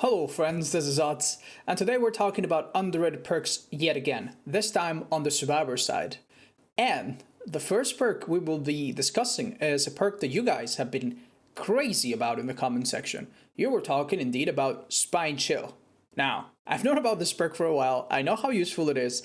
Hello friends, this is Otz, and today we're talking about underrated perks yet again, this time on the Survivor side. And the first perk we will be discussing is a perk that you guys have been crazy about in the comment section. You were talking indeed about Spine Chill. Now, I've known about this perk for a while, I know how useful it is,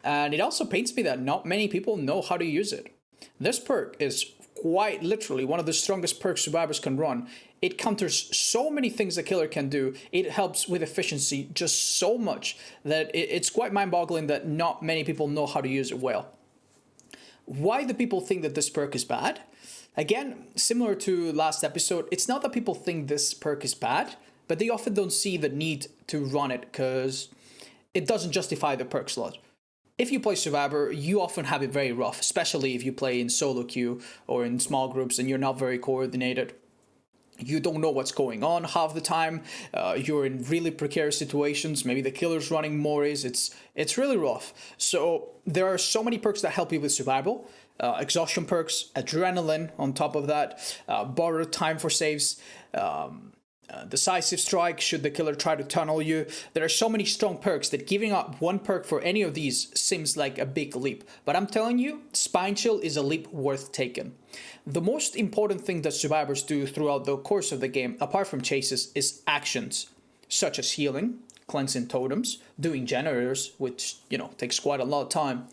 and it also pains me that not many people know how to use it. This perk is quite literally one of the strongest perks survivors can run. It counters so many things the killer can do. It helps with efficiency just so much that it's quite mind-boggling that not many people know how to use it well. Why do people think that this perk is bad? Again, similar to last episode, it's not that people think this perk is bad, but they often don't see the need to run it because it doesn't justify the perk slot. If you play Survivor, you often have it very rough, especially if you play in solo queue or in small groups and you're not very coordinated. You don't know what's going on half the time. You're in really precarious situations. Maybe the killer's running mores. It's really rough. So there are so many perks that help you with survival. Exhaustion perks, adrenaline on top of that, borrowed time for saves, decisive strike should the killer try to tunnel you. There are so many strong perks that giving up one perk for any of these seems like a big leap. But I'm telling you, Spine Chill is a leap worth taking. The most important thing that survivors do throughout the course of the game, apart from chases, is actions, such as healing, cleansing totems, doing generators, which, takes quite a lot of time.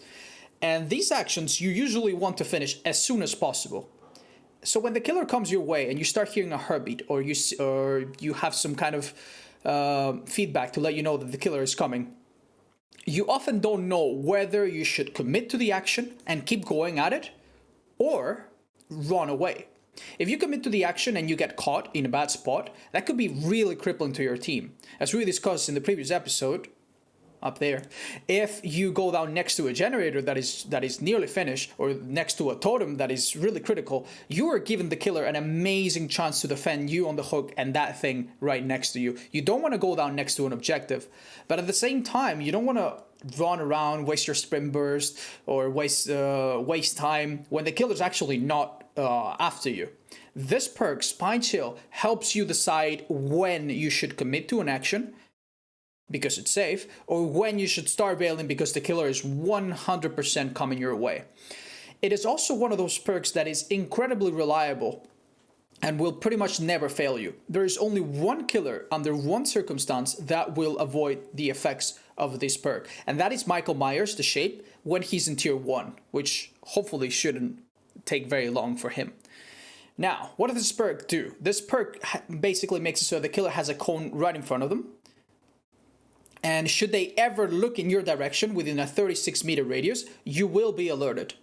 And these actions you usually want to finish as soon as possible. So when the killer comes your way and you start hearing a heartbeat or you have some kind of feedback to let you know that the killer is coming, you often don't know whether you should commit to the action and keep going at it or run away. If you commit to the action and you get caught in a bad spot, that could be really crippling to your team. As we discussed in the previous episode, up there, if you go down next to a generator that is nearly finished or next to a totem that is really critical, you are giving the killer an amazing chance to defend you on the hook and that thing right next to you. You don't want to go down next to an objective, but at the same time, you don't want to run around, waste your sprint burst, or waste time when the killer's actually not after you. This perk, Spine Chill, helps you decide when you should commit to an action because it's safe, or when you should start bailing because the killer is 100% coming your way. It is also one of those perks that is incredibly reliable and will pretty much never fail you. There is only one killer under one circumstance that will avoid the effects of this perk, and that is Michael Myers, the Shape, when he's in tier 1, which hopefully shouldn't take very long for him. Now, what does this perk do? This perk basically makes it so the killer has a cone right in front of them, and should they ever look in your direction within a 36-meter radius, you will be alerted.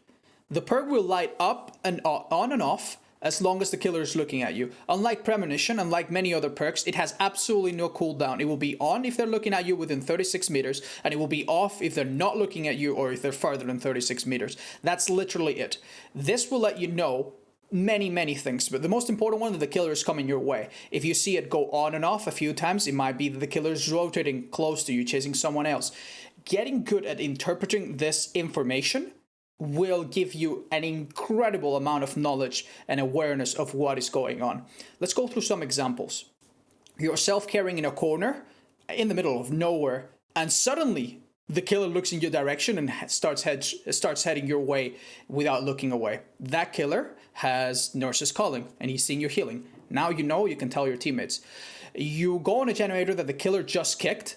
The perk will light up and on and off as long as the killer is looking at you. Unlike Premonition, unlike many other perks, it has absolutely no cooldown. It will be on if they're looking at you within 36 meters, and it will be off if they're not looking at you or if they're farther than 36 meters. That's literally it. This will let you know many things, but the most important one is the killer is coming your way. If you see it go on and off a few times, it might be that the killer is rotating close to you, chasing someone else. Getting good at interpreting this information will give you an incredible amount of knowledge and awareness of what is going on. Let's go through some examples. You're self-carrying in a corner in the middle of nowhere, and suddenly the killer looks in your direction and starts heading your way without looking away. That killer has Nurse's Calling, and he's seeing your healing. Now you can tell your teammates. You go on a generator that the killer just kicked,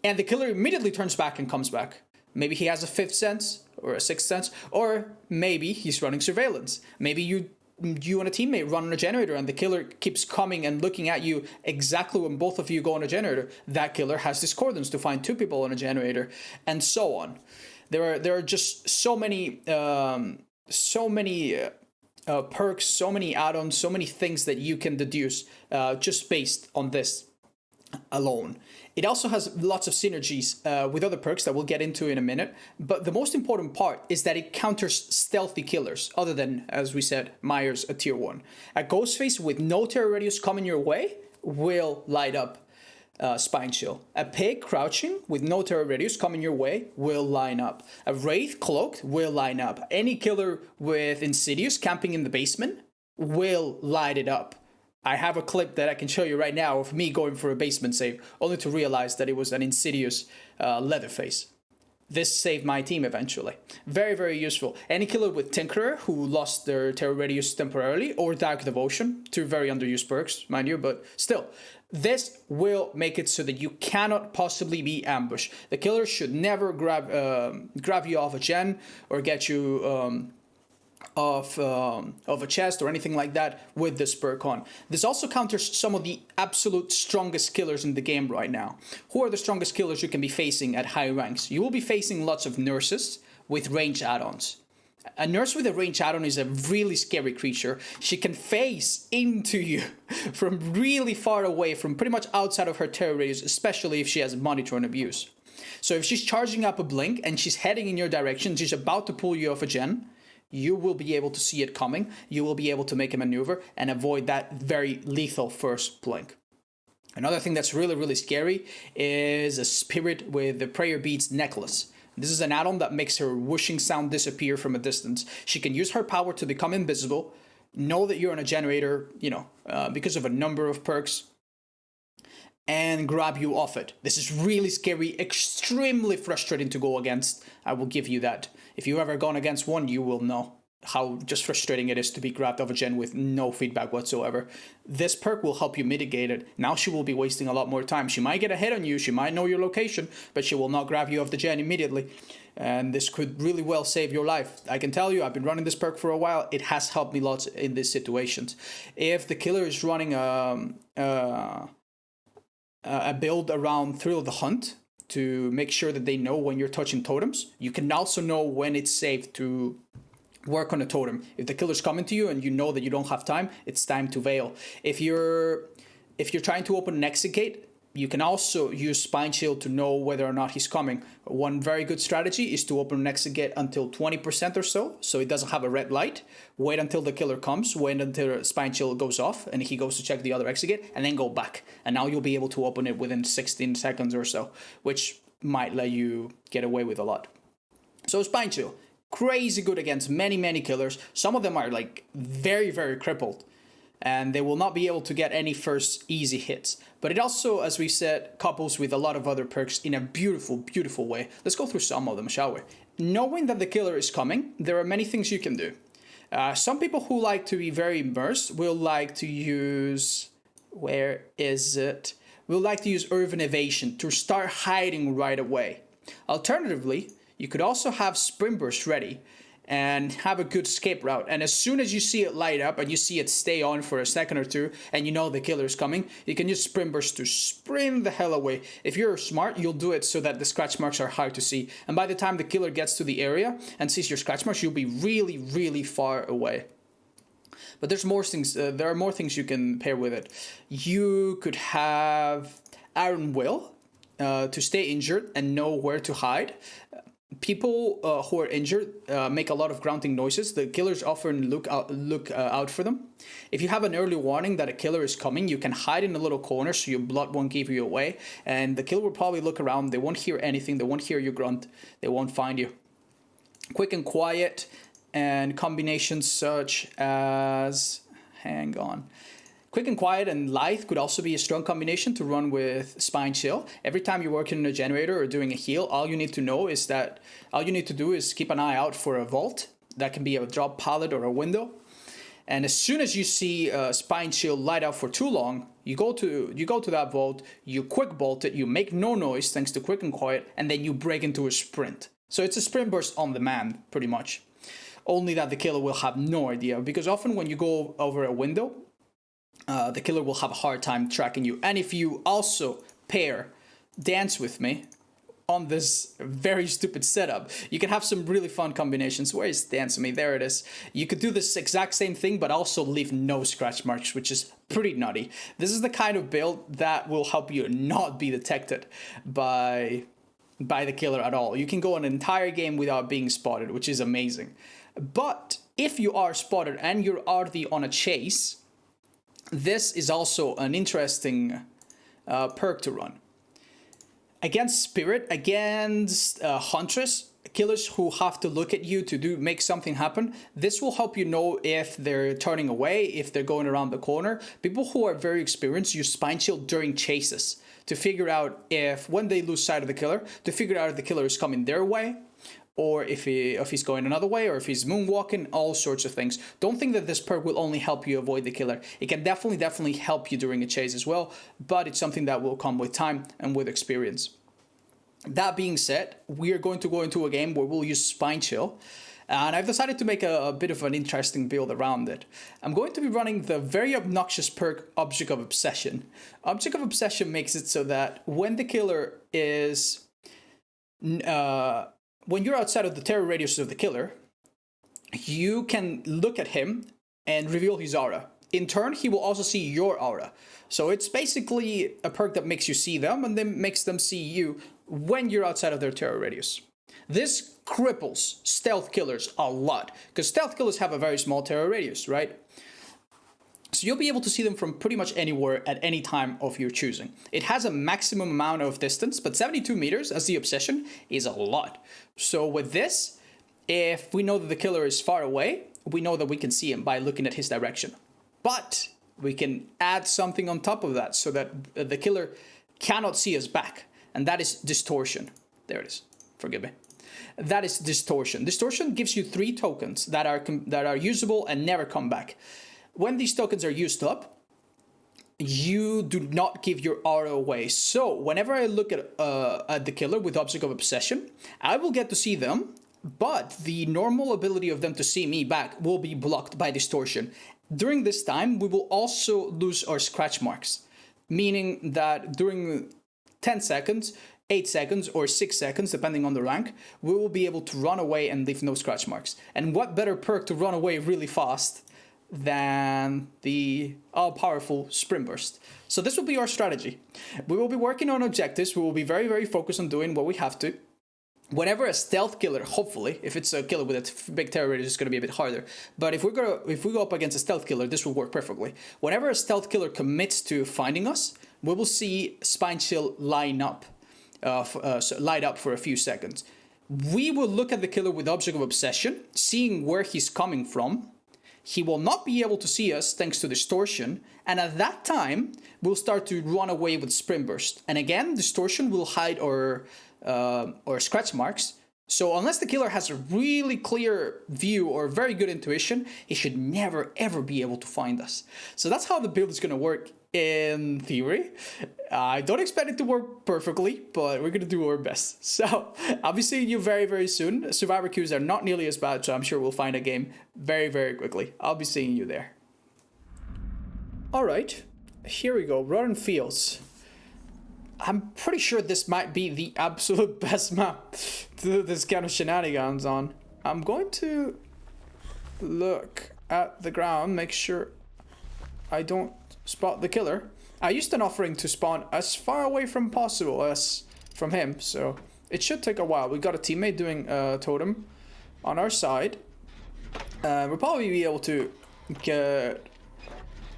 and the killer immediately turns back and comes back. Maybe he has a fifth sense or a sixth sense, or maybe he's running surveillance. Maybe you and a teammate run on a generator and the killer keeps coming and looking at you exactly when both of you go on a generator. That killer has discordance to find two people on a generator, and so on. There are just so many perks, so many add-ons, so many things that you can deduce just based on this alone. It also has lots of synergies with other perks that we'll get into in a minute, but the most important part is that it counters stealthy killers, other than, as we said, Myers, a tier 1. A Ghostface with no terror radius coming your way will light up Spine Chill. A Pig crouching with no terror radius coming your way will line up. A Wraith cloaked will line up. Any killer with Insidious camping in the basement will light it up. I have a clip that I can show you right now of me going for a basement save, only to realize that it was an Insidious Leatherface. This saved my team eventually. Very, very useful. Any killer with Tinkerer who lost their Terror Radius temporarily, or Dark Devotion, two very underused perks, mind you, but still. This will make it so that you cannot possibly be ambushed. The killer should never grab you off a gen or get you of a chest or anything like that with this perk on. This also counters some of the absolute strongest killers in the game right now. Who are the strongest killers you can be facing at high ranks? You will be facing lots of nurses with range add-ons. A nurse with a range add-on is a really scary creature. She can phase into you from really far away, from pretty much outside of her terror radius, especially if she has monitor and abuse. So if she's charging up a blink and she's heading in your direction, she's about to pull you off a gen, you will be able to see it coming, you will be able to make a maneuver and avoid that very lethal first blink. Another thing that's really, really scary is a spirit with the Prayer Beads necklace. This is an add-on that makes her whooshing sound disappear from a distance. She can use her power to become invisible, know that you're on a generator, because of a number of perks, and grab you off it. This is really scary, extremely frustrating to go against. I will give you that. If you've ever gone against one, you will know how just frustrating it is to be grabbed off a gen with no feedback whatsoever. This perk will help you mitigate it. Now she will be wasting a lot more time. She might get a hit on you, she might know your location, but she will not grab you off the gen immediately. And this could really well save your life. I can tell you, I've been running this perk for a while. It has helped me lots in these situations. If the killer is running a build around Thrill of the Hunt to make sure that they know when you're touching totems, you can also know when it's safe to work on a totem. If the killer's coming to you and you know that you don't have time, it's time to veil. If you're trying to open an exit gate, you can also use Spine Shield to know whether or not he's coming. One very good strategy is to open an exit gate until 20% or so it doesn't have a red light. Wait until the killer comes, wait until Spine Shield goes off and he goes to check the other exit gate, and then go back. And now you'll be able to open it within 16 seconds or so, which might let you get away with a lot. So Spine Shield, crazy good against many, many killers. Some of them are like very, very crippled, and they will not be able to get any first easy hits. But it also, as we said, couples with a lot of other perks in a beautiful, beautiful way. Let's go through some of them, shall we? Knowing that the killer is coming, there are many things you can do. Some people who like to be very immersed will like to use... Where is it? Will like to use Urban Evasion to start hiding right away. Alternatively, you could also have Sprint Burst ready and have a good escape route. And as soon as you see it light up and you see it stay on for a second or two and you know the killer is coming, you can use Sprint Burst to sprint the hell away. If you're smart, you'll do it so that the scratch marks are hard to see. And by the time the killer gets to the area and sees your scratch marks, you'll be really, really far away. But there's more things. There are more things you can pair with it. You could have Iron Will to stay injured and know where to hide. People who are injured make a lot of grunting noises. The killers often look out for them. If you have an early warning that a killer is coming, you can hide in a little corner so your blood won't give you away. And the killer will probably look around. They won't hear anything. They won't hear you grunt. They won't find you. Quick and quiet and combinations such as... Hang on. Quick and Quiet and Lithe could also be a strong combination to run with Spine Chill. Every time you're working in a generator or doing a heal, all you need to do is keep an eye out for a vault. That can be a drop pallet or a window. And as soon as you see Spine Chill light up for too long, you go to that vault, you quick bolt it, you make no noise thanks to Quick and Quiet, and then you break into a sprint. So it's a sprint burst on demand, pretty much. Only that the killer will have no idea, because often when you go over a window, the killer will have a hard time tracking you. And if you also pair Dance With Me on this very stupid setup, you can have some really fun combinations. Where is Dance With Me? There it is. You could do this exact same thing, but also leave no scratch marks, which is pretty nutty. This is the kind of build that will help you not be detected by the killer at all. You can go an entire game without being spotted, which is amazing. But if you are spotted and you're already on a chase, this is also an interesting perk to run. Against Spirit, against Huntress, killers who have to look at you to make something happen, this will help you know if they're turning away, if they're going around the corner. People who are very experienced use Spine Chill during chases to figure out if, when they lose sight of the killer, to figure out if the killer is coming their way, or if he's going another way, or if he's moonwalking, all sorts of things. Don't think that this perk will only help you avoid the killer. It can definitely help you during a chase as well, but it's something that will come with time and with experience. That being said, we are going to go into a game where we'll use Spine Chill, and I've decided to make a bit of an interesting build around it. I'm going to be running the very obnoxious perk Object of Obsession. Object of Obsession makes it so that when the killer is... when you're outside of the terror radius of the killer, you can look at him and reveal his aura. In turn, he will also see your aura. So it's basically a perk that makes you see them and then makes them see you when you're outside of their terror radius. This cripples stealth killers a lot, because stealth killers have a very small terror radius, right? So you'll be able to see them from pretty much anywhere at any time of your choosing. It has a maximum amount of distance, but 72 meters as the obsession is a lot. So with this, if we know that the killer is far away, we know that we can see him by looking at his direction. But we can add something on top of that so that the killer cannot see us back. And that is distortion. There it is. Forgive me. That is distortion. Distortion gives you 3 tokens that are usable and never come back. When these tokens are used up, you do not give your aura away. So whenever I look at the killer with Object of Obsession, I will get to see them, but the normal ability of them to see me back will be blocked by distortion. During this time, we will also lose our scratch marks, meaning that during 10 seconds, 8 seconds, or 6 seconds, depending on the rank, we will be able to run away and leave no scratch marks. And what better perk to run away really fast than the all-powerful Sprint Burst. So this will be our strategy. We will be working on objectives. We will be very focused on doing what we have to. Whenever a stealth killer, hopefully, if it's a killer with a big terror radius, it's going to be a bit harder. But if we go up against a stealth killer, this will work perfectly. Whenever a stealth killer commits to finding us, we will see Spine Chill light up for a few seconds. We will look at the killer with Object of Obsession, seeing where he's coming from. He will not be able to see us thanks to distortion, and at that time, we'll start to run away with Sprint Burst. And again, distortion will hide our scratch marks. So unless the killer has a really clear view or very good intuition, he should never ever be able to find us. So that's how the build is going to work in theory. I don't expect it to work perfectly, but we're going to do our best. So I'll be seeing you very soon. Survivor queues are not nearly as bad, so I'm sure we'll find a game very quickly. I'll be seeing you there. Alright, here we go. Rotten Fields. I'm pretty sure this might be the absolute best map to do this kind of shenanigans on. I'm going to look at the ground, make sure I don't spot the killer. I used an offering to spawn as far away from possible as from him, so it should take a while. We got a teammate doing a totem on our side. We'll probably be able to get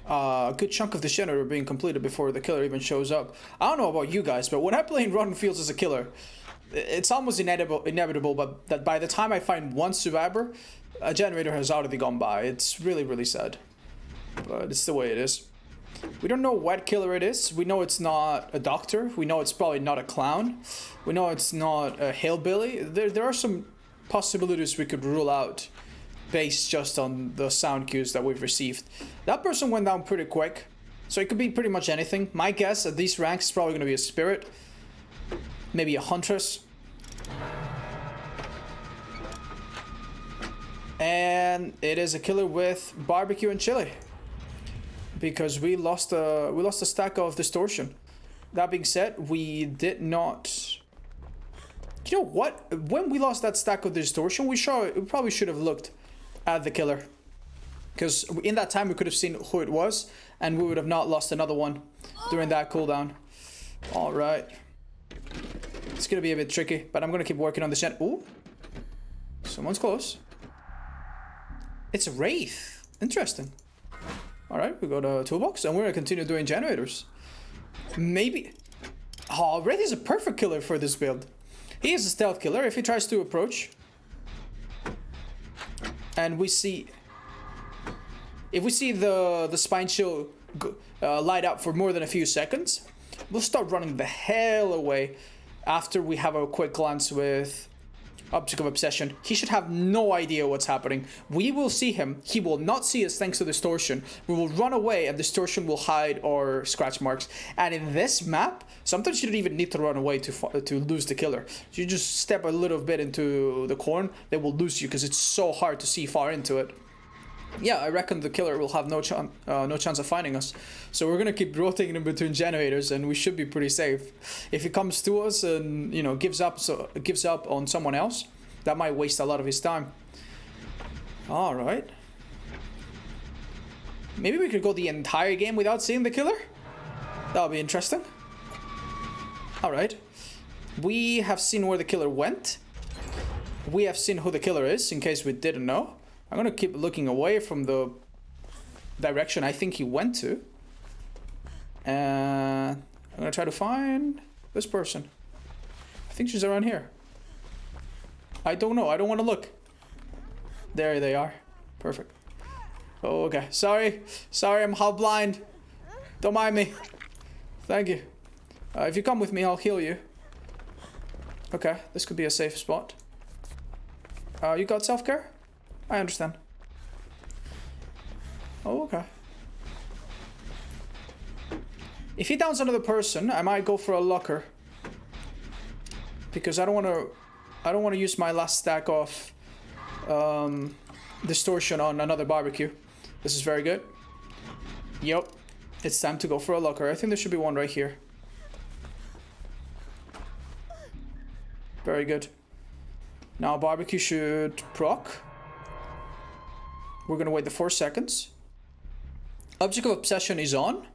a good chunk of the generator being completed before the killer even shows up. I don't know about you guys, but when I play in Rotten Fields as a killer, it's almost inevitable, but that by the time I find one survivor, a generator has already gone by. It's really sad, but it's the way it is. We don't know what killer it is. We know it's not a doctor. We know it's probably not a clown. We know it's not a hillbilly. There are some possibilities we could rule out based just on the sound cues that we've received. That person went down pretty quick, so it could be pretty much anything. My guess at these ranks is probably going to be a spirit, maybe a huntress, and it is a killer with barbecue and chili, because we lost a stack of distortion. That being said, we did not. You know what? When we lost that stack of distortion, we probably should have looked at the killer, because in that time we could have seen who it was, and we would have not lost another one during that cooldown. All right, it's gonna be a bit tricky, but I'm gonna keep working on this. Ooh, someone's close. It's a wraith. Interesting. All right, we got a toolbox, and we're gonna continue doing generators. Maybe. Oh, wraith is a perfect killer for this build. He is a stealth killer. If he tries to approach, and we see, if we see the spine shield light up for more than a few seconds, we'll start running the hell away. After we have a quick glance with Object of Obsession, he should have no idea what's happening. We will see him. He will not see us thanks to Distortion. We will run away and Distortion will hide our scratch marks. And in this map, sometimes you don't even need to run away to lose the killer. You just step a little bit into the corn, they will lose you because it's so hard to see far into it. Yeah, I reckon the killer will have no chance of finding us. So we're gonna keep rotating in between generators, and we should be pretty safe. If he comes to us and gives up on someone else, that might waste a lot of his time. All right. Maybe we could go the entire game without seeing the killer. That would be interesting. All right. We have seen where the killer went. We have seen who the killer is, in case we didn't know. I'm gonna keep looking away from the direction I think he went to. And I'm gonna try to find this person. I think she's around here. I don't know, I don't wanna look. There they are. Perfect. Oh, okay. Sorry, I'm half blind. Don't mind me. Thank you. If you come with me, I'll heal you. Okay, this could be a safe spot. You got self-care? I understand. Oh, okay. If he downs another person, I might go for a locker. Because I don't want to use my last stack of Distortion on another barbecue. This is very good. Yep. It's time to go for a locker. I think there should be one right here. Very good. Now barbecue should proc. We're gonna wait the 4 seconds. Object of Obsession is on.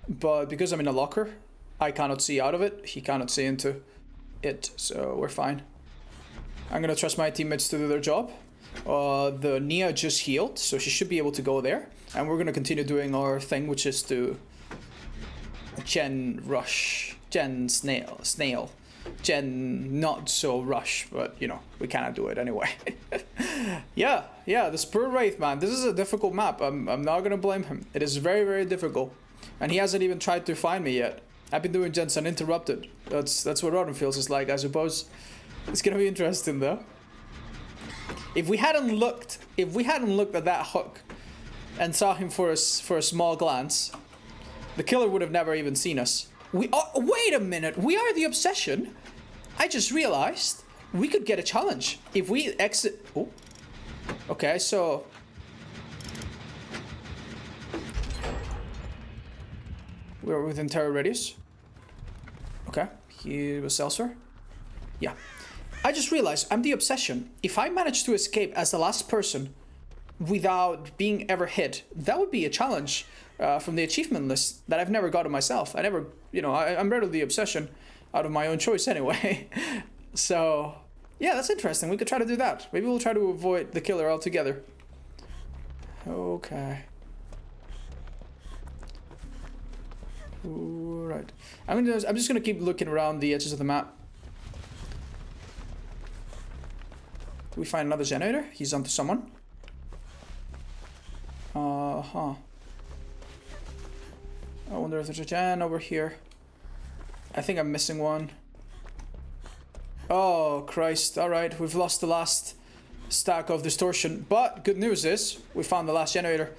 But because I'm in a locker, I cannot see out of it. He cannot see into it, so we're fine. I'm gonna trust my teammates to do their job. The Nia just healed, so she should be able to go there. And we're gonna continue doing our thing, which is to Gen rush. Gen snail. Gen not so rush, but we cannot do it anyway. yeah, the Spur Wraith, man. This is a difficult map. I'm not gonna blame him. It is very, very difficult. And he hasn't even tried to find me yet. I've been doing gens uninterrupted. That's what Roddenfields is like, I suppose. It's gonna be interesting though. If we hadn't looked at that hook and saw him for a small glance, the killer would have never even seen us. Wait a minute, we are the Obsession. I just realized we could get a challenge if we exit. Oh, okay, so we're within terror radius. Okay, he was elsewhere. Yeah, I just realized I'm the Obsession. If I manage to escape as the last person without being ever hit, that would be a challenge from the achievement list that I've never gotten myself. I'm rarely the Obsession out of my own choice anyway. So, yeah, that's interesting. We could try to do that. Maybe we'll try to avoid the killer altogether. Okay. Alright. I'm just gonna keep looking around the edges of the map. Do we find another generator? He's onto someone. I wonder if there's a gen over here. I think I'm missing one. Oh, Christ. Alright, we've lost the last stack of Distortion. But good news is, we found the last generator.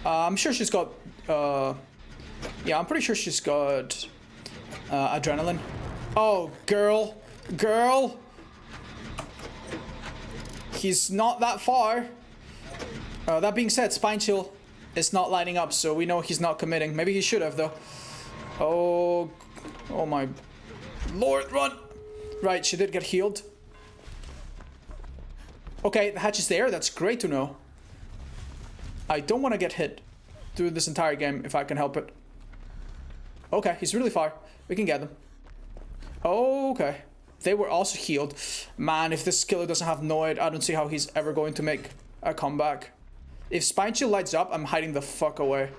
I'm sure she's got... yeah, I'm pretty sure she's got adrenaline. Oh, girl. Girl! He's not that far. That being said, Spine Chill is not lighting up, so we know he's not committing. Maybe he should have, though. Oh my lord, run! Right, she did get healed. Okay, the hatch is there. That's great to know. I don't want to get hit through this entire game if I can help it. Okay, he's really far. We can get them. Okay. They were also healed. Man, if this killer doesn't have Noid, I don't see how he's ever going to make a comeback. If Spine Chill lights up, I'm hiding the fuck away.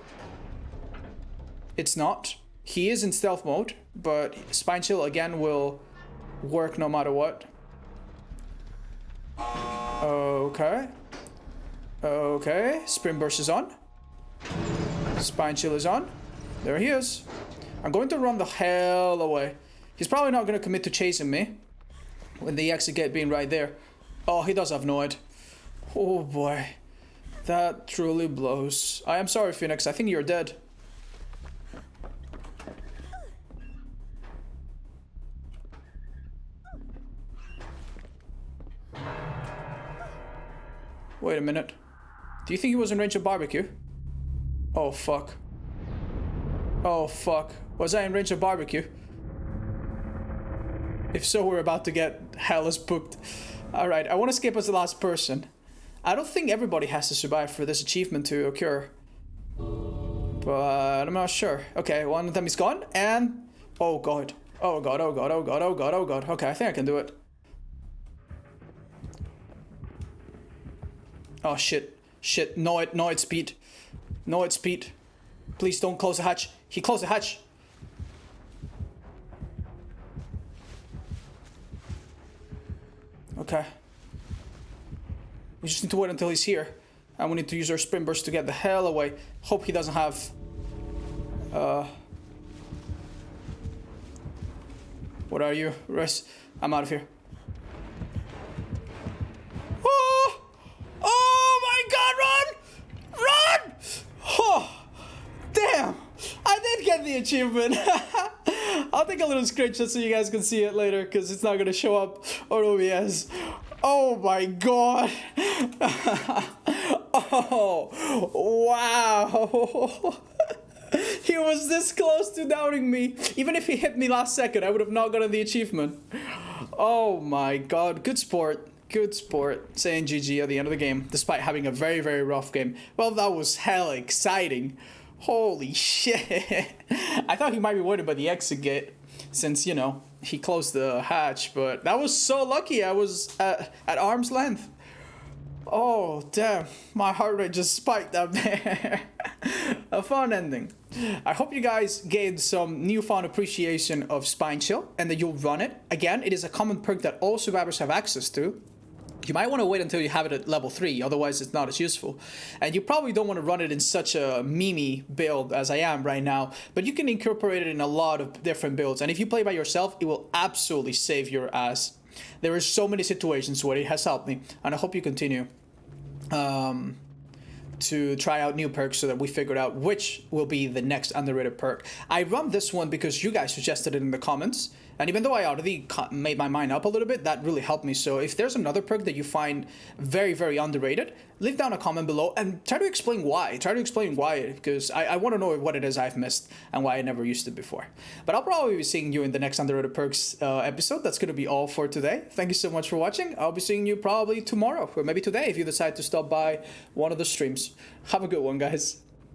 It's not. He is in stealth mode, but Spine Chill again will work no matter what. Okay. Okay. Spring Burst is on. Spine Chill is on. There he is. I'm going to run the hell away. He's probably not going to commit to chasing me when the exit gate being right there. Oh, he does have Noid. Oh boy. That truly blows. I am sorry, Phoenix. I think you're dead. Wait a minute. Do you think he was in range of barbecue? Oh fuck. Oh fuck. Was I in range of barbecue? If so, we're about to get hella spooked. Alright, I want to skip as the last person. I don't think everybody has to survive for this achievement to occur. But I'm not sure. Okay, one of them is gone, and... Oh god. Oh god, oh god, oh god, oh god, oh god. Okay, I think I can do it. Oh shit. Shit. Noid speed. Noid speed. Please don't close the hatch. He closed the hatch. Okay. We just need to wait until he's here. And we need to use our Spring Burst to get the hell away. Hope he doesn't have... What are you? Rest. I'm out of here. Oh! Oh my god, run! Run! Oh! Damn! I did get the achievement. I'll take a little screenshot so you guys can see it later, because it's not going to show up on OBS. Oh my god! Oh, wow! He was this close to downing me. Even if he hit me last second, I would have not gotten the achievement. Oh my god, good sport. Good sport. Saying GG at the end of the game, despite having a very, very rough game. Well, that was hella exciting. Holy shit. I thought he might be waiting by the exit gate, since, you know, he closed the hatch, but that was so lucky. I was at arm's length. Oh, damn. My heart rate just spiked up there. A fun ending. I hope you guys gained some newfound appreciation of Spine Chill and that you'll run it. Again, it is a common perk that all survivors have access to. You might want to wait until you have it at level 3, otherwise it's not as useful. And you probably don't want to run it in such a memey build as I am right now, but you can incorporate it in a lot of different builds. And if you play by yourself, it will absolutely save your ass. There are so many situations where it has helped me, and I hope you continue to try out new perks so that we figured out which will be the next underrated perk. I run this one because you guys suggested it in the comments, and even though I already made my mind up a little bit, that really helped me. So if there's another perk that you find very, very underrated, leave down a comment below and try to explain why. Try to explain why, because I want to know what it is I've missed and why I never used it before. But I'll probably be seeing you in the next underrated perks episode. That's going to be all for today. Thank you so much for watching. I'll be seeing you probably tomorrow, or maybe today if you decide to stop by one of the streams. Have a good one, guys.